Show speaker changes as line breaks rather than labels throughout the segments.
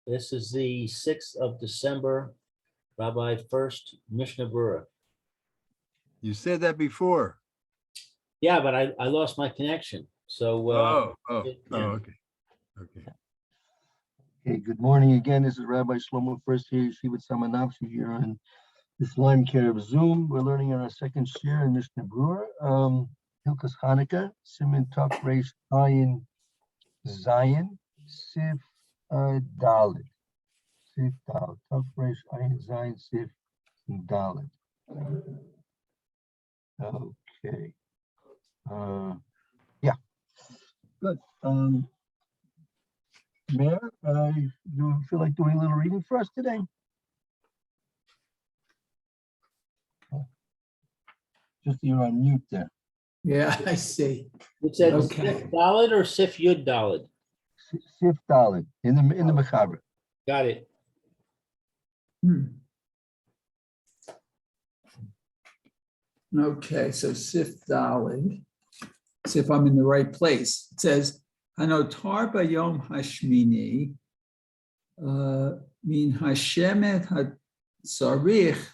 This is the 6th of December, Rabbi Furst, Mishna Berura.
You said that before.
Yeah, but I lost my connection. So,
Okay. Okay.
Okay, good morning again. This is Rabbi Shlomo Furst here, Yeshivat Samanapsi here on this line care of Zoom. We're learning on our second share in Mishna Berura, Hilchos Hanukah, Siman Tov Reish Ayin Zayin, Sif Dalet. Sif Dalet. Tov Reish Ayin Zayin, Sif Dalet. Okay. Yeah. Good. Mayor, you feel like doing a little reading for us today? Just you're on mute there.
Yeah, I see.
it said
Okay.
Sif Daled or Sif Yud Daled?
Sif Dalet in the Mechaber.
Got it.
Okay, so Sif Daled. See if I'm in the right place. It says, Hanotar bayom hashmini min hashemet hatzarich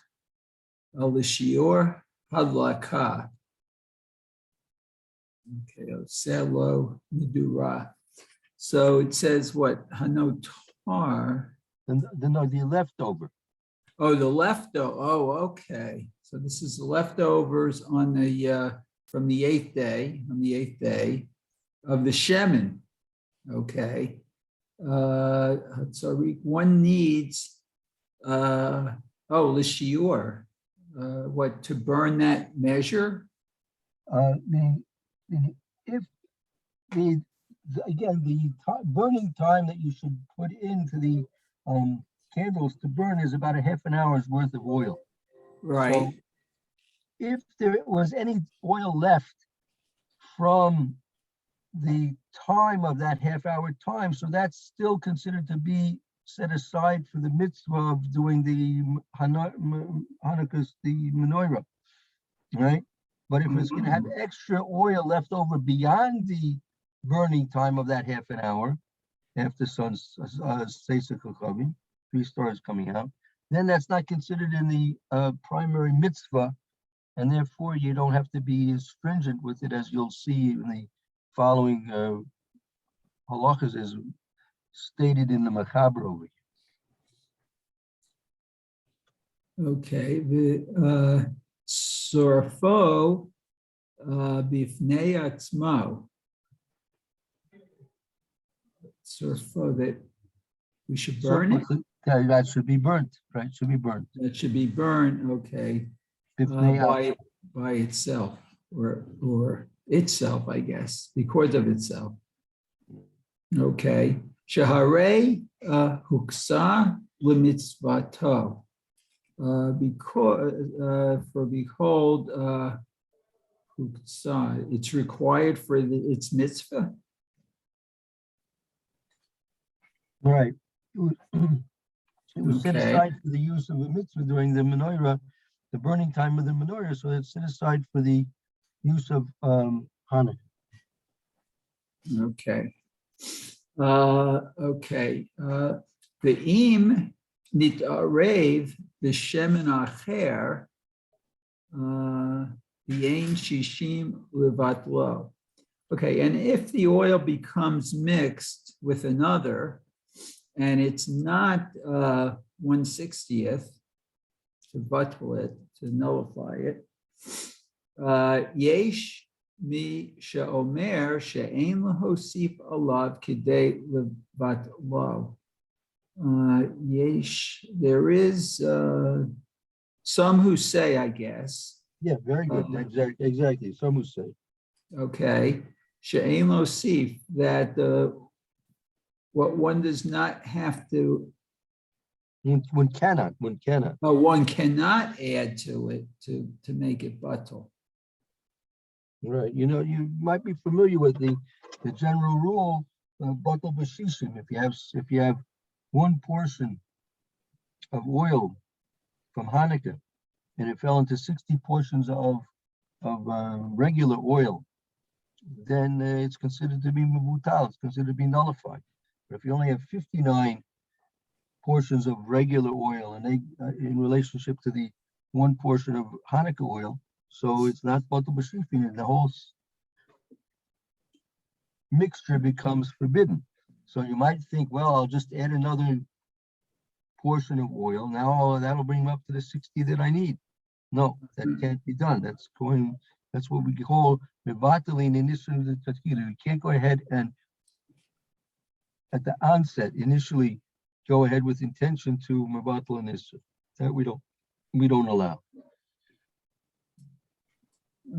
al shior hadlaka. Okay, selo medura. So it says what? Hanotar.
The leftover.
Oh, the leftover. Oh, okay. So this is the leftovers on the from the eighth day, on the 8th day of the Shemin. Okay. So one needs Lishiur. What, to burn that measure?
The burning time that you should put into the candles to burn is about a half an hour's worth of oil.
Right.
So if there was any oil left from the time of that half-hour time, so that's still considered to be set aside for the mitzvah of doing the Hanukkah, the menorah, right? But if it's going to have extra oil left over beyond the burning time of that half an hour, after sun's coming, 3 stars coming out, then that's not considered in the primary mitzvah, and therefore you don't have to be as stringent with it as you'll see in the following halachas as stated in the Mechaber over here.
Okay. The Sorfo bifnei atzmo. Surfo, that we should burn it.
That should be burnt, right? Should be burnt.
That should be burned, okay, by itself or itself, I guess, because of itself. Okay. Shaharei huksa lemitzvato. Because for behold, huksa, it's required for its mitzvah.
Right. It was set
Okay.
aside for the use of a mitzvah during the menorah, the burning time of the menorah. So it's set aside for the use of Hanukkah.
Okay. Okay. The im nitarev the shemen acher the ein shishim levatlo. Okay, and if the oil becomes mixed with another, and it's not 1/60th to buttle it, to nullify it, yesh mi she'omer she'ein lahosif alav kidei levatlo. Yesh, there is some who say, I guess.
Yeah, very good. Exactly. Some who say.
Okay, she'ein lahosif, that what one does not have to.
One cannot.
One cannot add to it to make it batal.
Right. You know, you might be familiar with the general rule of batal b'shishim. If you have one portion of oil from Hanukkah and it fell into 60 portions of regular oil, then it's considered to be mevutal. It's considered to be nullified. But if you only have 59 portions of regular oil, and they in relationship to the one portion of Hanukah oil. So it's not batal b'shifin, and the whole mixture becomes forbidden. So you might think, well, I'll just add another portion of oil. Now that'll bring up to the 60 that I need. No, that can't be done. That's what we call mevatalin initially the tatchila. You can't go ahead and at the onset initially go ahead with intention to mevatal an issue. That we don't allow.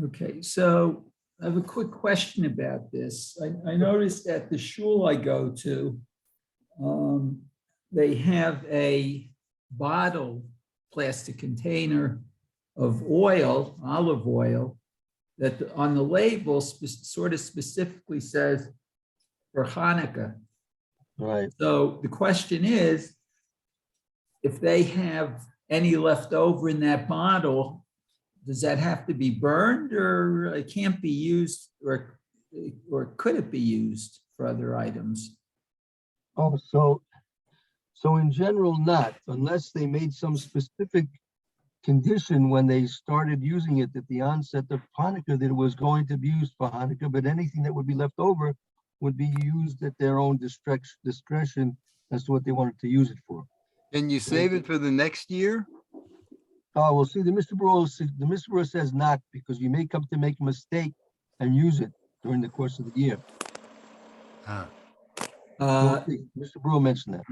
Okay, so I have a quick question about this. I noticed at the shul I go to, they have a bottle, plastic container of oil, olive oil, that on the label sort of specifically says for Hanukkah.
Right.
So the question is, if they have any left over in that bottle, does that have to be burned, or it can't be used, or could it be used for other items?
Oh, so in general, not unless they made some specific condition when they started using it at the onset of Hanukkah that it was going to be used for Hanukkah, but anything that would be left over would be used at their own discretion as to what they wanted to use it for.
Can you save it for the next year?
Oh, well, see, the Mr. Berura says not, because you may come to make a mistake and use it during the course of the year.
Ah.
So Mr. Berura mentioned that.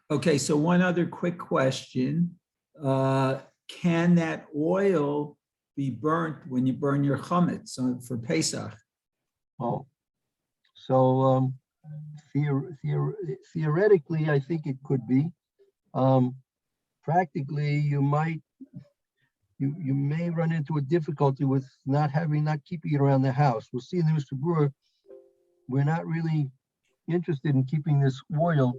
Okay, so one other quick question. Can that oil be burnt when you burn your chametz for Pesach?
Oh, so theoretically, I think it could be. Practically, you may run into a difficulty with not keeping it around the house. We'll see in the Mr. Brewer, we're not really interested in keeping this oil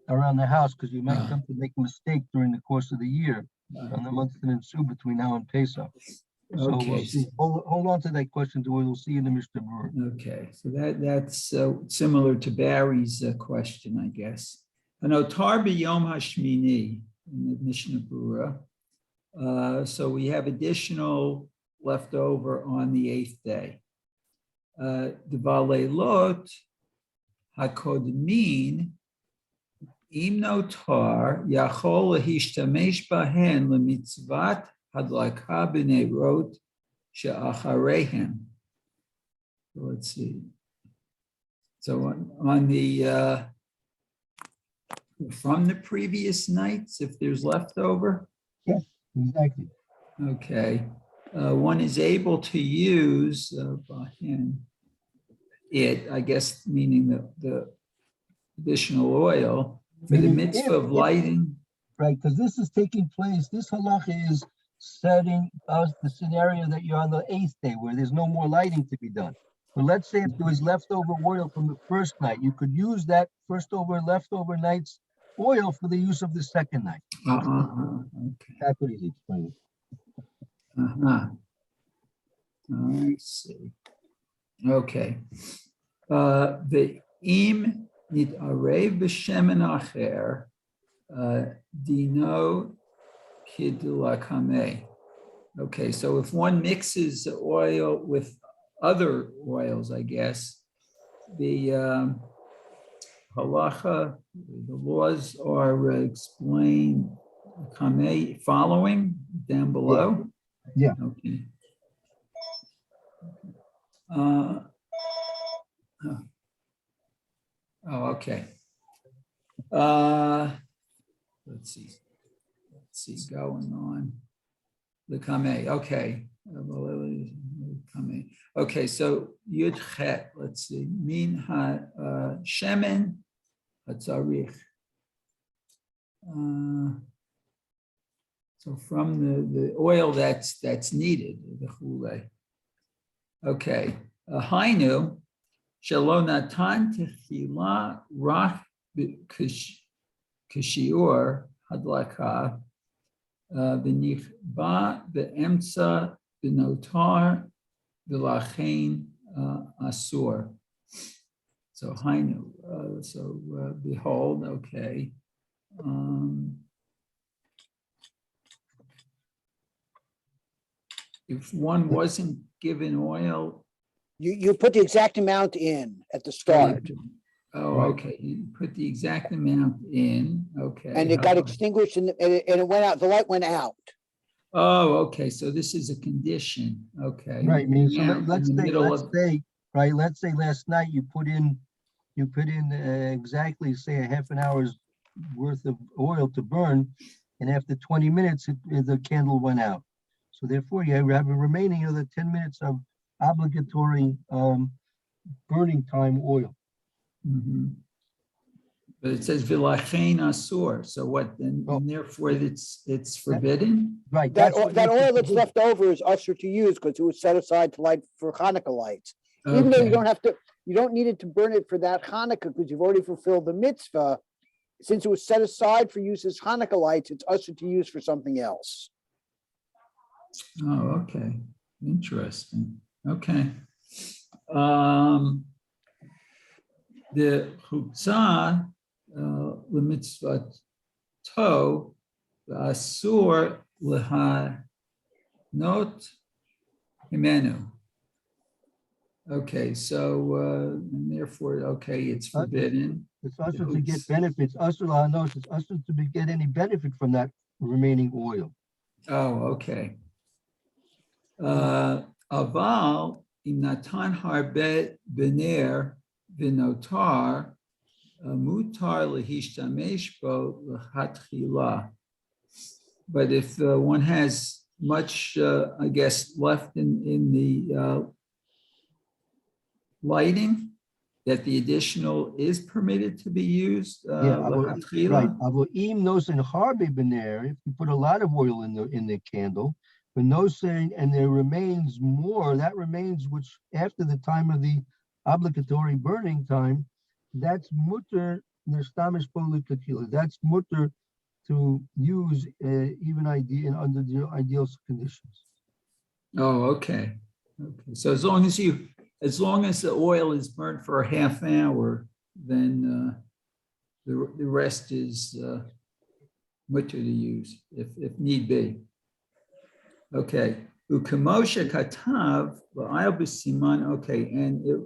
around the house because you might come to make a mistake during the course of the year on the months that ensue between now and Pesach. So
Okay.
we'll see. Hold on to that question till we'll see in the Mr. Brewer.
Okay, so that's similar to Barry's question, I guess. I know Tar b'yom hashmini in the Mishna Berura. So we have additional left over on the 8th day. The Valelot hakodmin im notar yachol lahishtamesh bahen lemitzvat hadlaka b'neirot she'achareihem. Let's see. So on the from the previous nights, if there's leftover.
Yes, exactly.
Okay, one is able to use it, I guess, meaning the additional oil for the mitzvah of lighting.
Right, because this is taking place, this halacha is setting us the scenario that you're on the 8th day where there's no more lighting to be done. But let's say if there was leftover oil from the first night, you could use that leftover night's oil for the use of the second night.
Okay.
That's what he's explaining.
I see. Okay. The im nitarev b'shemen acher dino kidulakame. Okay, so if one mixes the oil with other oils, I guess, the halacha, the laws are explained following down below.
Yeah.
Okay. Okay. Let's see, going on. The kame, okay. Okay, so Yud Chet, let's see. Min ha shemen hatzarich. So from the oil that's needed, the chule. Okay. Hainu shelo natan techila rach kashiur hadlaka b'nichba be'emtza b'notar v'lachein asur. So hainu. Behold. Okay. If one wasn't given oil.
You put the exact amount in at the start,
Oh,
Right.
okay, you put the exact amount in, okay.
and it
how
got
about-
extinguished and it went out, the light went out.
Oh, okay, so this is a condition, okay.
Right, I mean, so
Now, in
let's
the
say,
middle of-
right, let's say last night you put in exactly, say, a half an hour's worth of oil to burn, and after 20 minutes, the candle went out. So therefore, you have a remaining of the 10 minutes of obligatory burning time oil.
Mhm. But it says vilachein asur, so what, then,
Oh.
and therefore it's forbidden?
Right.
That,
that's what
that
makes it
oil that's
forbidden.
left over is usher to use because it was set aside to light for Hanukkah lights. Even though you
Okay.
don't have to, you don't need it to burn it for that Hanukkah because you've already fulfilled the mitzvah. Since it was set aside for use as Hanukkah lights, it's usher to use for something else.
Oh, okay, interesting, okay. The chutzah, lemitzvah to, asur lehanot himenu. Okay, so, and therefore, okay, it's forbidden.
It's usher to get benefits, usher lahanos, it's usher to get any benefit from that remaining oil.
Oh, okay. Aval im natan harbe bener v'notar mutar lehishtamesh bo lechatchila. But if one has much, I guess, left in the lighting, that the additional is permitted to be used.
Yeah,
lechatchila?
right. Avoim nos and harbe bener, if you put a lot of oil in the candle, but no saying, and there remains more, that remains which after the time of the obligatory burning time, that's mutter nestamish polikatila. That's mutter to use even under the ideal conditions.
Oh, okay. Okay. So as long as the oil is burnt for a half hour, then the rest is mutter to use if need be. Okay. Ukamosha katav v'ayil b'siman. Okay, and it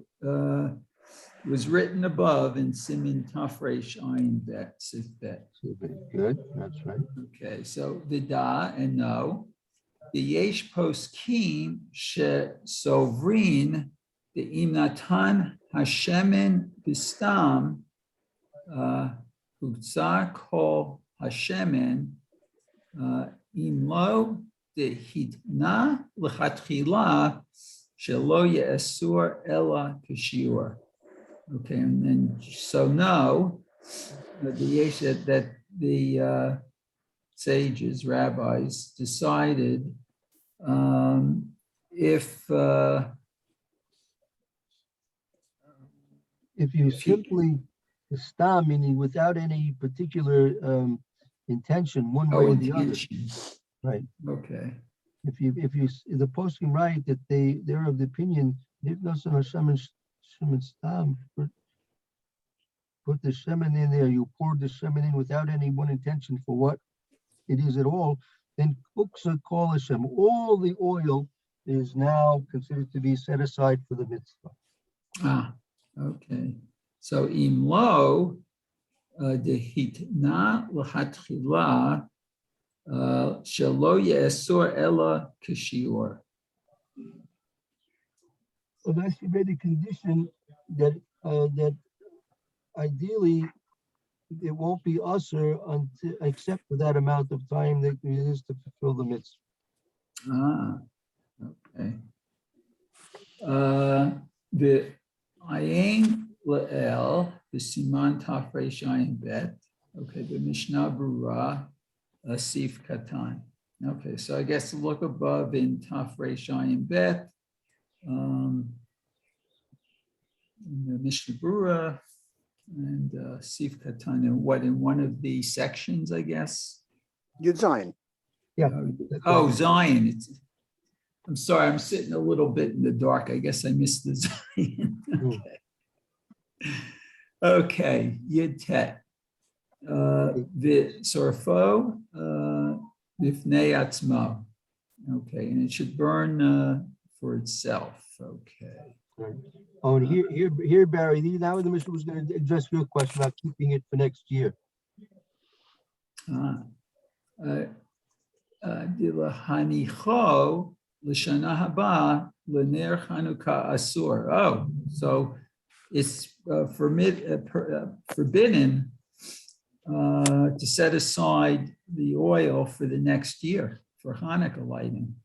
was written above in Siman Tafresh Ayin Bet Sif Bet.
Good, that's right.
Okay, so vida and no. The yesh poskim she sovrin the imnatan hashemen bistam hutzah kol hashemen imlo the hitna lechatchila shelo ye'asur ela kashiur. Okay, and then so no, the yesh that the sages, rabbis decided if
You simply stam, meaning without any particular intention, one way or the other.
intention.
Right.
Okay.
The posting right that they're of the opinion, if no shemen stam, put the shemen in there, you poured the shemen in without any one intention for what it is at all, then uksa kol Hashem, all the oil is now considered to be set aside for the mitzvah.
Ah, okay. So imlo the hitna l'hatchila shelo ye'asur ela kashiur.
So that's she made a condition that that ideally it won't be usher until except for that amount of time that it is to fulfill the mitzvah.
Ah, okay. The ayin la'el, the siman tafresh ayin bet. Okay, the Mishna Berura, sif katan. Okay, so I guess look above in tafresh ayin bet. In the Mishna Berura and sif katan, and what in one of the sections, I guess.
Yud Zayin.
Yeah.
Oh, Zion. I'm sorry, I'm sitting a little bit in the dark. I guess I missed the Zion. Okay. Okay, Yud Tet. V'sorfo bifnei atzmo. Okay, and it should burn for itself. Okay.
Right. Oh, and here, Barry, now the Mishnah was going to address your question about keeping it for next year.
Dilahanicho l'shana haba l'ner Hanukah asur. Oh, so it's forbidden to set aside the oil for the next year for Hanukkah lighting.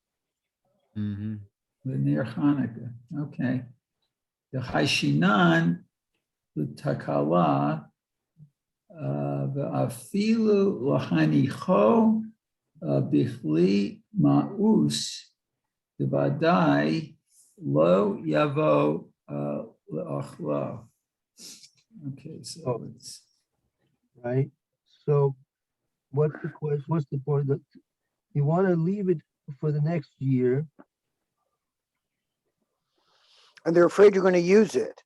Mhm.
L'ner Hanukkah. Okay. The Haishinan l'takala v'afilu l'hanicho bichli ma'us devadai lo yavo le'achlo. Okay, so
Oh.
it's
Right? So what's the question? What's the point? That you want to leave it for the next year.
And they're afraid you're going to use it.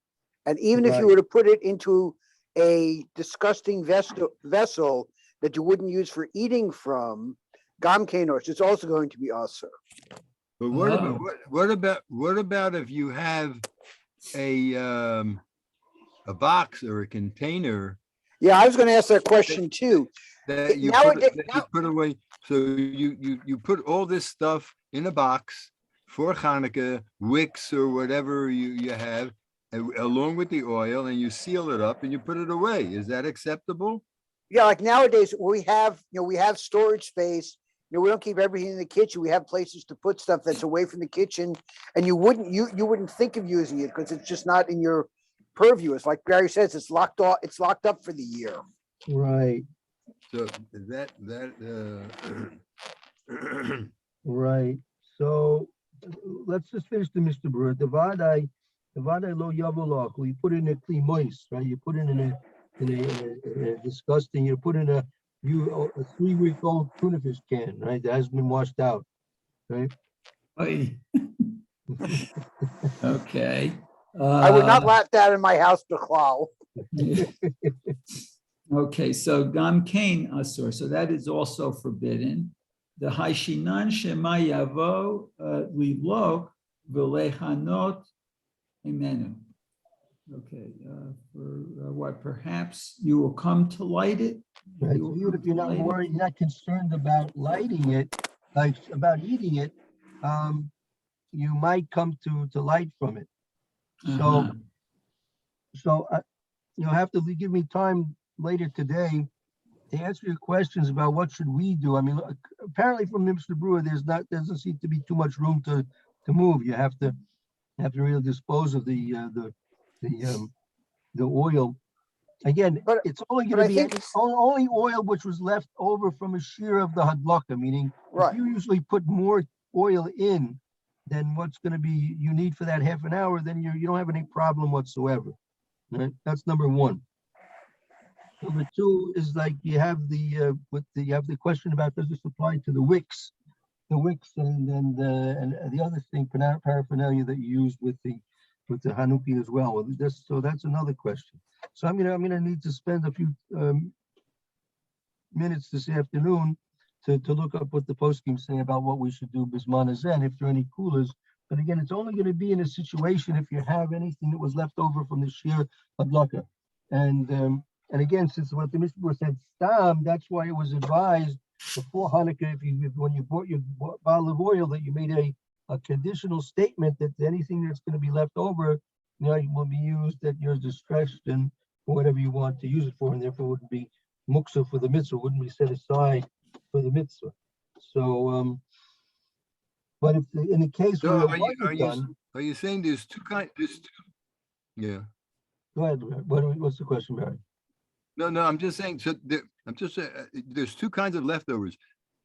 And even if you
Right.
were to put it into a disgusting vessel that you wouldn't use for eating from, Gam Kanos, it's also going to be usher.
But what
Oh.
about what about if you have a box or a container
Yeah, I was going to ask that question too.
that you
Nowadays-
put away? So you put all this stuff in a box for Hanukkah, wicks or whatever you have, along with the oil, and you seal it up and you put it away. Is that acceptable?
Yeah, like nowadays we have storage space. We don't keep everything in the kitchen. We have places to put stuff that's away from the kitchen, and you wouldn't think of using it because it's just not in your purview. It's like Gary says, it's locked off. It's locked up for the year.
Right.
So that
Right. So let's just finish the Mr. Brewer. Devadai lo yavolach. You put it in a clean moist, right? You put it in a disgusting. You put in a 3-week-old tuna fish can, right? That has been washed out, right?
Oy. Okay.
I would not let that in my house, Bechlal.
Okay, so Gam Kain Asur, so that is also forbidden. The Haishinan Shema Yavo Livlok V'Lechanot Imenu. Okay, for what perhaps you will come to light it.
Right.
You
So
will
even
come
if you're
to
not
light it.
worried, you're not concerned about lighting it, like about eating it, you might come to light from it.
Uh-huh.
So you'll have to give me time later today to answer your questions about what should we do. I mean, look, apparently from Mr. Brewer, doesn't seem to be too much room to move. You have to really dispose of the oil. Again,
But-
it's only
but
going
I
to be
think it's-
only oil which was left over from a shear of the hadlaka, meaning
Right.
if you usually put more oil in than what's going to be you need for that half an hour, then you don't have any problem whatsoever. Right? That's number one. Number two is like you have the question about does this apply to the wicks and the other thing paraphernalia that you use with the Hanukah as well. So that's another question. So I'm gonna need to spend a few minutes this afternoon to look up what the poskim say about what we should do bisman hazen, if there are any coolers. But again, it's only going to be in a situation if you have anything that was left over from the shir hadlaka. And again, since what the Mishnah said stam, that's why it was advised before Hanukkah, when you bought your bottle of oil, that you made a conditional statement that anything that's going to be left over, will be used at your discretion for whatever you want to use it for, and therefore wouldn't be muksa for the mitzvah, wouldn't be set aside for the mitzvah. So, but if in the case where
so
it wasn't done,
are you saying there's two kinds? Yeah.
go ahead. What's the question, Barry?
No, I'm just saying. So I'm just saying there's two kinds of leftovers.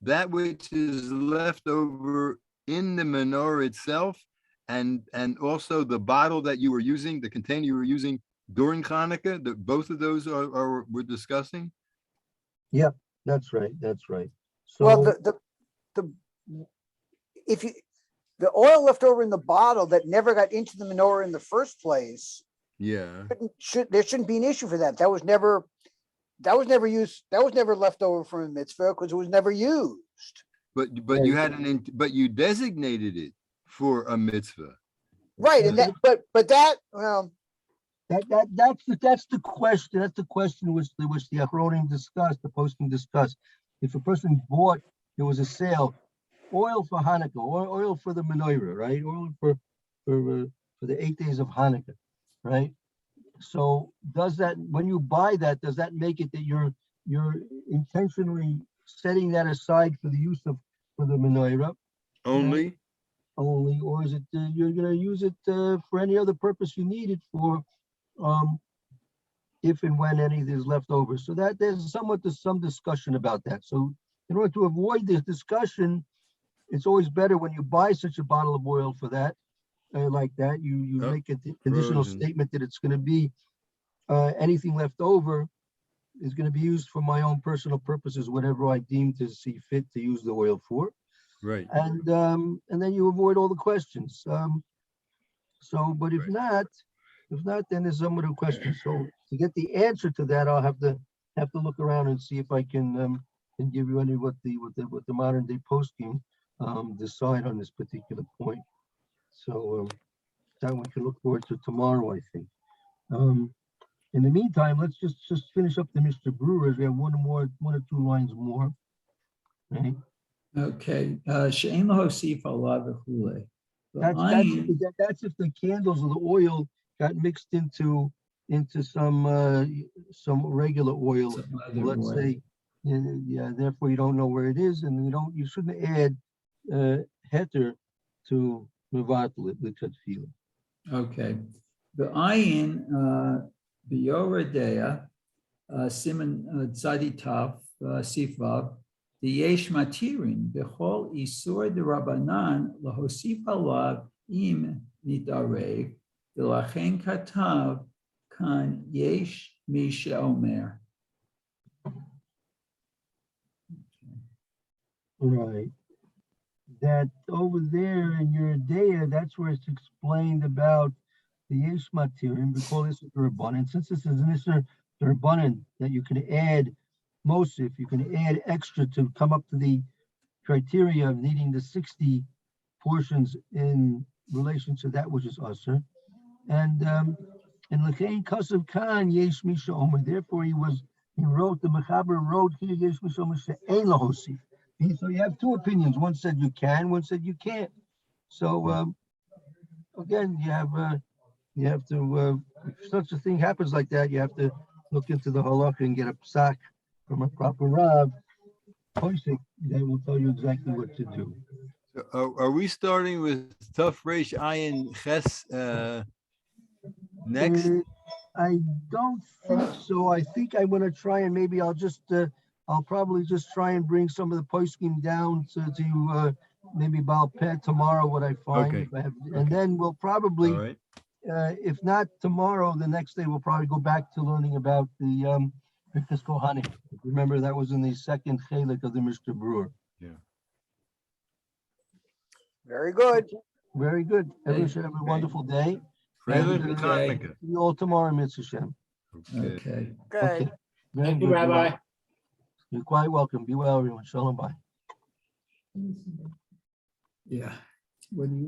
That which is left over in the menorah itself, and also the bottle that you were using, the container you were using during Hanukkah. Both of those we're discussing.
Yep, that's right. So
Well, the oil left over in the bottle that never got into the menorah in the first place,
Yeah.
there shouldn't be an issue for that. That was never that was never used, that was never left over from a mitzvah because it was never used.
But you had but you designated it for a mitzvah.
Right, and that, but that, well,
That's the question. That's the question which the Achronim discussed, the posting discussed. If a person bought, there was a sale, oil for Hanukkah, oil for the menorah, right? Oil for the 8 days of Hanukkah, right? So does that, when you buy that, does that make it that you're intentionally setting that aside for the use of, for the menorah
Only?
only, or is it you're going to use it for any other purpose you need it for, if and when any is left over? So that there's some discussion about that. So in order to avoid this discussion, it's always better when you buy such a bottle of oil for that, like that, you
Yep,
make a conditional
frozen.
statement that it's going to be anything left over is going to be used for my own personal purposes, whatever I deem to see fit to use the oil for,
Right.
and then you avoid all the questions. So, but if
Right.
not, then there's some other questions. So to get the answer to that, I'll have to look around and see if I can give you any what the modern day posting decide on this particular point. So that we can look forward to tomorrow, I think. In the meantime, let's just finish up the Mr. Brewers. We have one or two lines more. Right?
Okay, she'ein lahosif alav v'chulei.
That's if the candles or the oil got mixed into some regular oil.
Some other
Let's
oil.
say, yeah. Therefore, you don't know where it is, and you shouldn't add heter to mevatel it with tefillah.
Okay, the ayin b'yoredea siman tzadi tav sifav the yesh matirin b'chol isur derabanan lahosif alav im nidarev v'lachen katav kan yesh mi she'omer.
Right. That over there in your data, that's where it's explained about the yesh matirin, because this is the rabbanan. Since this is an rabbanan that you can add mosif, you can add extra to come up to the criteria of needing the 60 portions in relation to that which is usher. And l'chein kasav kan yesh misha omer. Therefore, the mechaber wrote here yesh misha omer she'ein lahosif. So you have two opinions. One said you can, one said you can't. So again, you have to if such a thing happens like that, you have to look into the halakha and get a psak from a proper rav. They will tell you exactly what to do.
So are we starting with Tuf Reish Ayin Ches next?
I don't think so. I think I'm going to try and maybe I'll probably just try and bring some of the posting down to maybe Baal Peh tomorrow, what I find.
Okay.
If I have,
Okay.
and then we'll probably,
All right.
if not tomorrow, the next day we'll probably go back to learning about the Birkas Kohanim. Remember that was in the second chelik of the Mr. Brewer.
very good.
Very good. Everyone
Okay.
should have a wonderful day.
Freilich
And,
Hanukkah.
See you all tomorrow, Mitzvah Shem.
Okay.
Okay.
Okay.
Very
Thank you,
good.
Rabbi.
You're quite welcome. Be well, everyone. Shalom. Bye.
Yeah. What do you want?